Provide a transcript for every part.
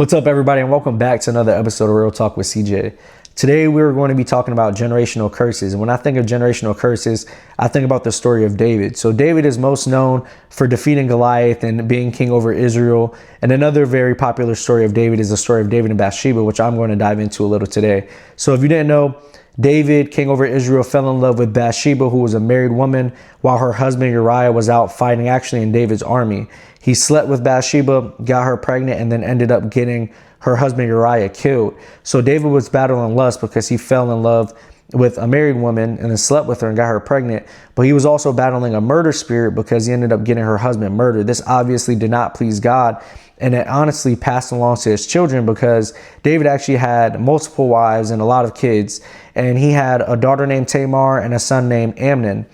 What's up, everybody, and welcome back to another episode of Real Talk with CJ. Today, we're going to be talking about generational curses. And when I think of generational curses, I think about the story of David. So David is most known for defeating Goliath and being king over Israel. And another very popular story of David is the story of David and Bathsheba, which I'm going to dive into a little today. So if you didn't know, David, king over Israel, fell in love with Bathsheba, who was a married woman, while her husband Uriah was out fighting actually in David's army. He slept with Bathsheba, got her pregnant, and then ended up getting her husband Uriah killed. So David was battling lust because he fell in love with a married woman and then slept with her and got her pregnant. But he was also battling a murder spirit because he ended up getting her husband murdered. This obviously did not please God. And it honestly passed along to his children because David actually had multiple wives and a lot of kids. And he had a daughter named Tamar and a son named Amnon.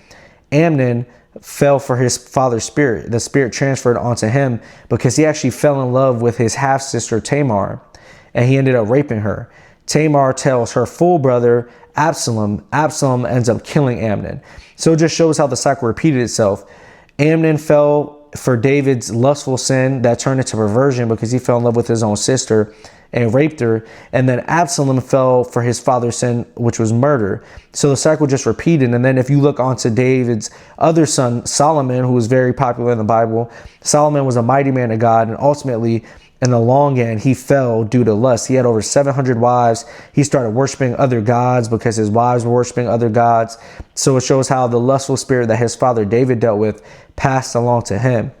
Amnon fell for his father's spirit. The spirit transferred onto him because he actually fell in love with his half-sister Tamar, and he ended up raping her. Tamar tells her full brother Absalom. Absalom ends up killing Amnon. So it just shows how the cycle repeated itself. Amnon fell for David's lustful sin that turned into perversion because he fell in love with his own sister and raped her. And then Absalom fell for his father's sin, which was murder. So the cycle just repeated. And then if you look onto David's other son, Solomon, who was very popular in the Bible, Solomon was a mighty man of God. And ultimately, in the long end, he fell due to lust. He had over 700 wives. He started worshiping other gods because his wives were worshiping other gods. So it shows how the lustful spirit that his father David dealt with passed along to him.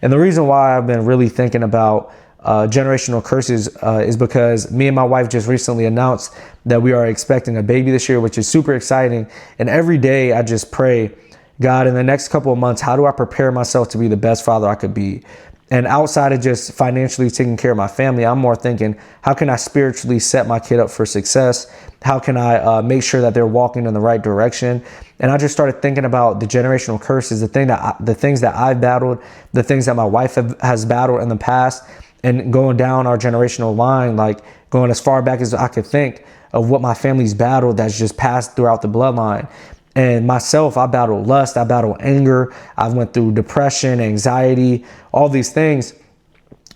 And the reason why I've been really thinking about generational curses is because me and my wife just recently announced that we are expecting a baby this year, which is super exciting. And every day I just pray, God, in the next couple of months, how do I prepare myself to be the best father I could be? And outside of just financially taking care of my family, I'm more thinking, how can I spiritually set my kid up for success? How can I make sure that they're walking in the right direction? And I just started thinking about the generational curses, the things that I've battled, the things that my wife has battled in the past, and going down our generational line, like going as far back as I could think of what my family's battled that's just passed throughout the bloodline. And myself, I battled lust, I battled anger, I went through depression, anxiety, all these things.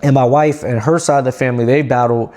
And my wife and her side of the family, they battled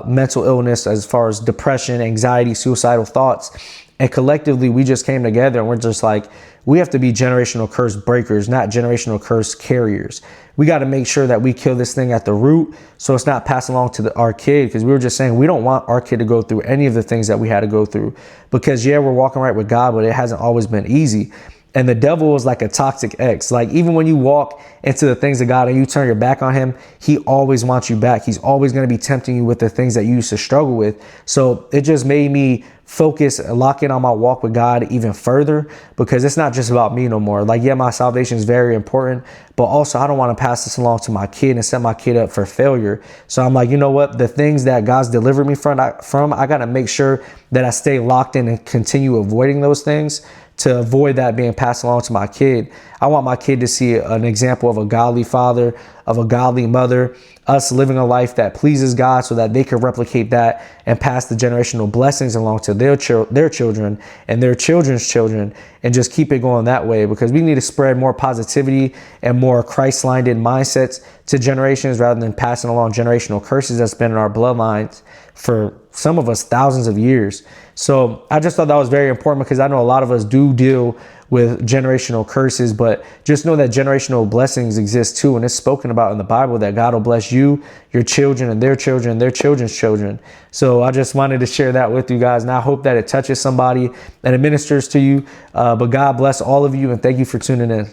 mental illness as far as depression, anxiety, suicidal thoughts. And collectively, we just came together and we're just like, we have to be generational curse breakers, not generational curse carriers. We got to make sure that we kill this thing at the root so it's not passed along to our kid, because we were just saying we don't want our kid to go through any of the things that we had to go through, because yeah, we're walking right with God, but it hasn't always been easy. And the devil is like a toxic ex. Like even when you walk into the things of God and you turn your back on him, he always wants you back. He's always going to be tempting you with the things that you used to struggle with. So it just made me focus, lock in on my walk with God even further, because it's not just about me no more. Like, yeah, my salvation is very important, but also I don't want to pass this along to my kid and set my kid up for failure. So I'm like, you know what? The things that God's delivered me from, I got to make sure that I stay locked in and continue avoiding those things to avoid that being passed along to my kid. I want my kid to see an example of a godly father, of a godly mother, us living a life that pleases God so that they can replicate that and pass the generational blessings along to their children and their children's children, and just keep it going that way, because we need to spread more positivity and more Christ-minded mindsets to generations rather than passing along generational curses that's been in our bloodlines for some of us thousands of years. So I just thought that was very important, because I know a lot of us do deal with generational curses, but just know that generational blessings exist too. And it's spoken about in the Bible that God will bless you, your children, and their children, their children's children. So I just wanted to share that with you guys. And I hope that it touches somebody and it ministers to you. But God bless all of you, and thank you for tuning in.